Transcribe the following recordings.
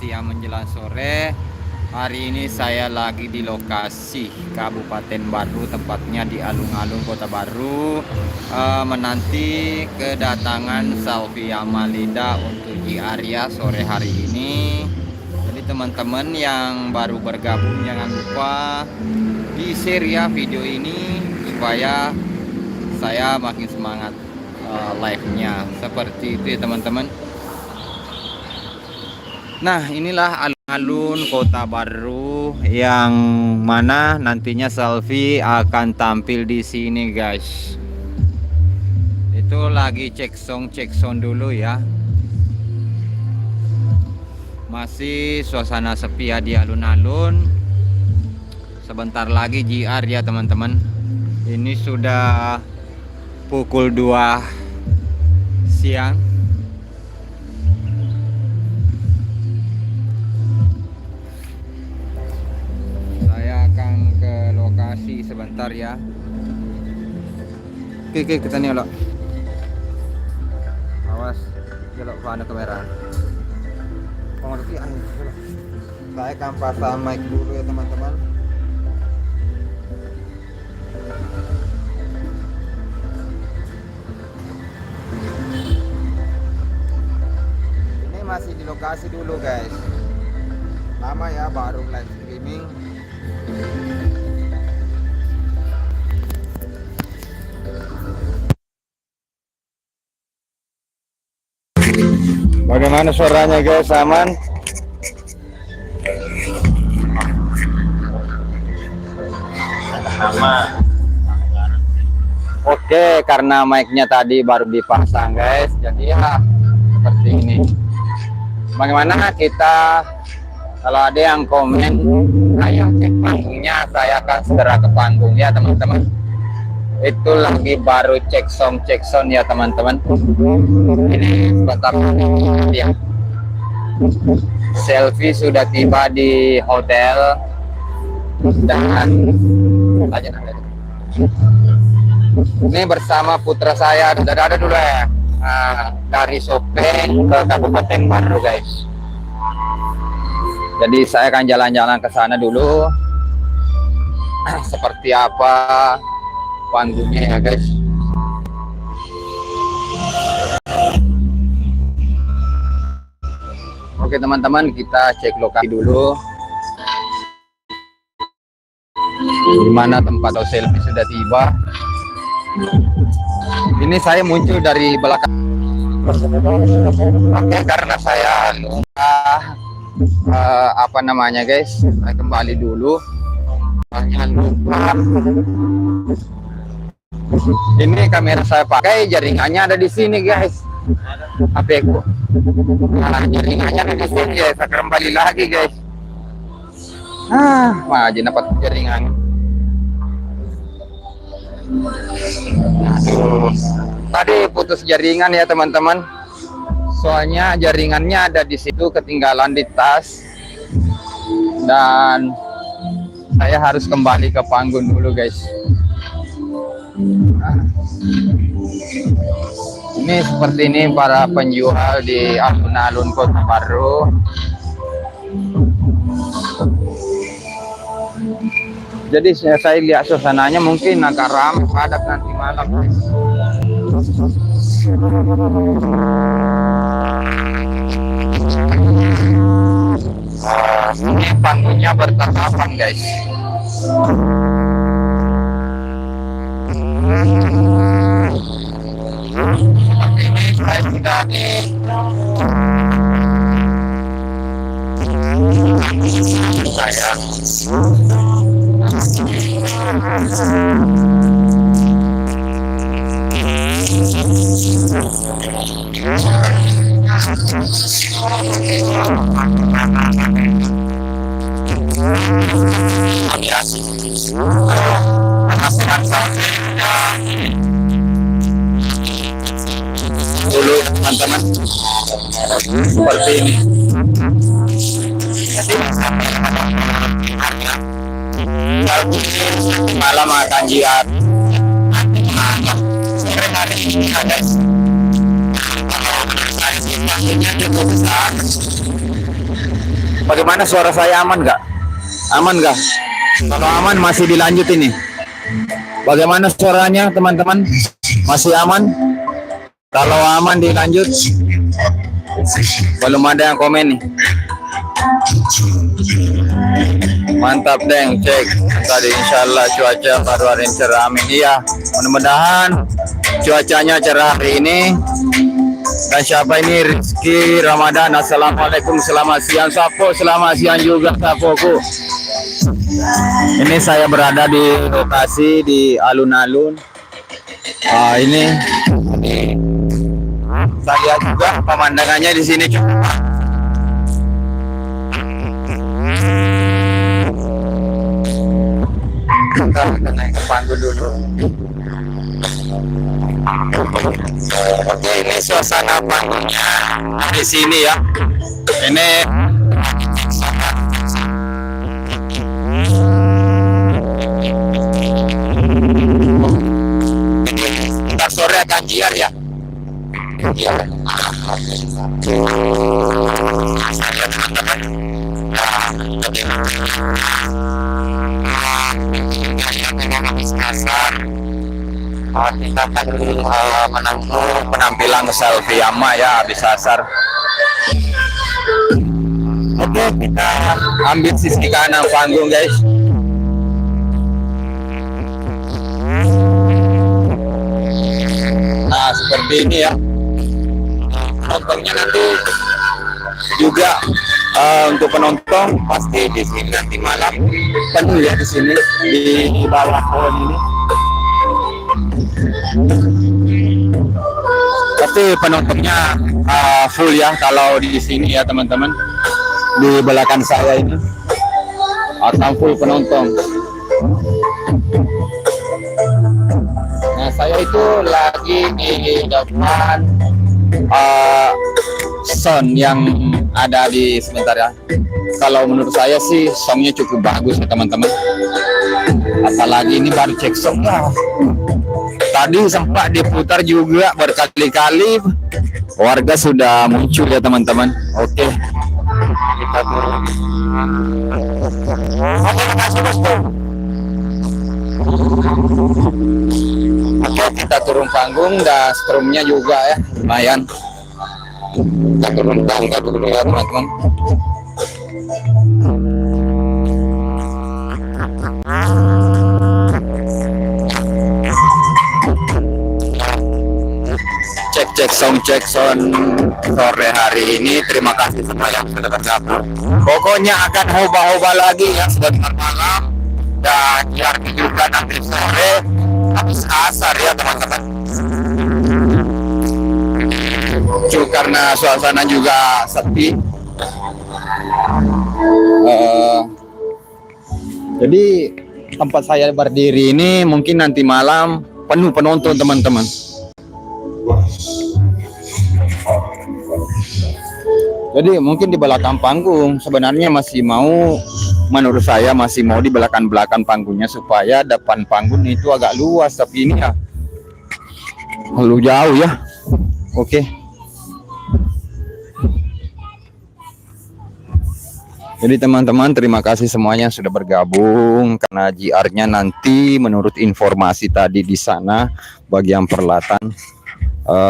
siang menjelang sore. Hari ini saya lagi di lokasi Kabupaten Baru, tepatnya di alun-alun Kota Baru, menanti kedatangan Salvi Amalinda untuk di area sore hari ini. Jadi teman-teman yang baru bergabung jangan lupa di share ya video ini supaya saya makin semangat live-nya. Seperti itu ya teman-teman. Nah, inilah alun-alun Kota Baru yang mana nantinya Salvi akan tampil di sini, guys. Itu lagi cek sound dulu ya. Masih suasana sepi ya di alun-alun. Sebentar lagi JR ya, teman-teman. Ini sudah pukul 2 siang. Ke lokasi sebentar ya. Oke, kita nih lo. Awas, jelok pada kamera. Saya akan pasang mic dulu ya teman-teman. Ini masih di lokasi dulu guys. Lama ya baru live streaming. Bagaimana suaranya guys, aman? Oke, karena mic-nya tadi baru dipasang guys, jadi ya seperti ini. Bagaimana kita, kalau ada yang komen ayo cek panggungnya, saya akan segera ke panggung ya teman-teman. Itu lagi baru cek sound ya teman-teman. Ini sebentar ya. Selfie sudah tiba di hotel dan ini bersama putra saya. Sudah ada dulu ya, dari Sopeng ke Kabupaten Baru guys. Jadi saya akan jalan-jalan ke sana dulu. Seperti apa panggungnya ya guys. Oke teman-teman, kita cek lokasi dulu. Di mana tempat Selfie sudah tiba. Ini saya muncul dari belakang. Oke, karena saya lupa apa namanya guys, saya kembali dulu. Jangan lupa. Ini kamera saya pakai, jaringannya ada di sini guys. HP ku. Jaringannya ada di sini guys. Saya kembali lagi guys. Wajib dapat jaringan. Tadi putus jaringan ya teman-teman. Soalnya jaringannya ada di situ, ketinggalan di tas. Dan saya harus kembali ke panggung dulu guys. Ini seperti ini para penjual di alun-alun Kota Baru. Jadi saya lihat suasananya mungkin agak ramai padat nanti malam. Ini panggungnya bertatapan guys. Saya sudah di saya dulu teman-teman seperti ini. Jadi malam akan jiat. Cukup besar. Bagaimana suara saya, aman nggak? Aman nggak? Kalau aman masih dilanjut ini. Bagaimana suaranya teman-teman? Masih aman? Kalau aman dilanjut. Belum ada yang komen nih. Mantap deng, cek tadi insyaallah cuaca baru hari ini cerah, amin. Iya, mudah-mudahan cuacanya cerah hari ini. Dan siapa ini? Rizky Ramadan. Assalamualaikum, selamat siang Sapo, selamat siang juga Sapoku. Ini saya berada di lokasi di alun-alun. Ini saya lihat juga pemandangannya di sini. Kita naik ke panggung dulu. Oke, ini suasana panggungnya di sini ya. Ini ntar sore akan jiar ya. Iya. Saya teman-teman. Kita akan menunggu penampilan selfie Yama ya habis asar. Oke, kita ambil sisi kanan panggung guys. Nah seperti ini ya. Nontonnya nanti juga untuk penonton pasti di sini nanti malam penuh ya, di sini di bawah pohon ini. Tapi penontonnya full ya kalau di sini ya teman-teman. Di belakang saya ini akan full penonton. Nah saya itu lagi di depan sound yang ada di sebentar ya. Kalau menurut saya sih soundnya cukup bagus ya teman-teman. Apalagi ini baru cek sound ya. Tadi sempat diputar juga berkali-kali. Warga sudah muncul ya teman-teman. Oke. Kita turun. Oke, kita turun panggung dan strumnya juga ya. Lumayan. Kita turun tangga dulu ya teman-teman. Cek sound sore hari ini. Terima kasih semua yang sudah bergabung. Pokoknya akan hoba-hoba lagi ya sebentar malam dan biar juga nanti sore habis asar ya teman-teman. Karena suasana juga sepi. Jadi tempat saya berdiri ini mungkin nanti malam penuh penonton teman-teman. Jadi mungkin di belakang panggung sebenarnya masih mau, menurut saya masih mau di belakang panggungnya supaya depan panggung itu agak luas, tapi ini ya terlalu jauh ya. Oke. Jadi teman-teman terima kasih semuanya sudah bergabung, karena JR-nya nanti menurut informasi tadi di sana bagian peralatan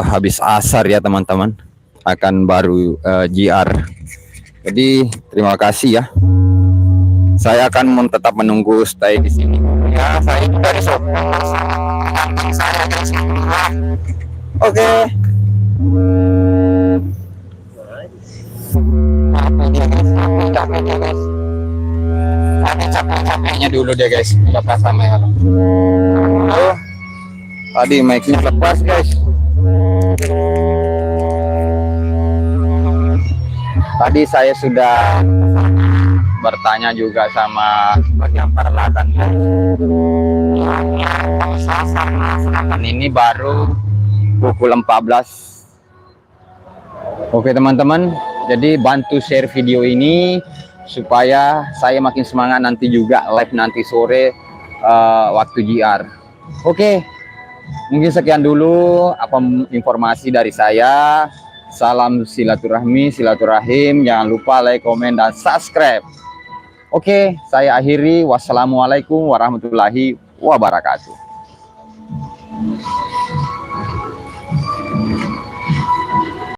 habis asar ya teman-teman akan baru JR. Jadi terima kasih ya. Saya akan tetap menunggu stay di sini. Ya, saya dari saya dari sini. Oke. Capek-capeknya dulu deh guys. Lepas sama ya. Tadi mic-nya lepas guys. Tadi saya sudah bertanya juga sama bagian peralatan. Ini baru pukul 14. Oke teman-teman, jadi bantu share video ini supaya saya makin semangat nanti juga live nanti sore waktu JR. Oke, mungkin sekian dulu apa informasi dari saya. Salam silaturahmi, silaturahim. Jangan lupa like, komen, dan subscribe. Oke, saya akhiri. Wassalamualaikum warahmatullahi wabarakatuh.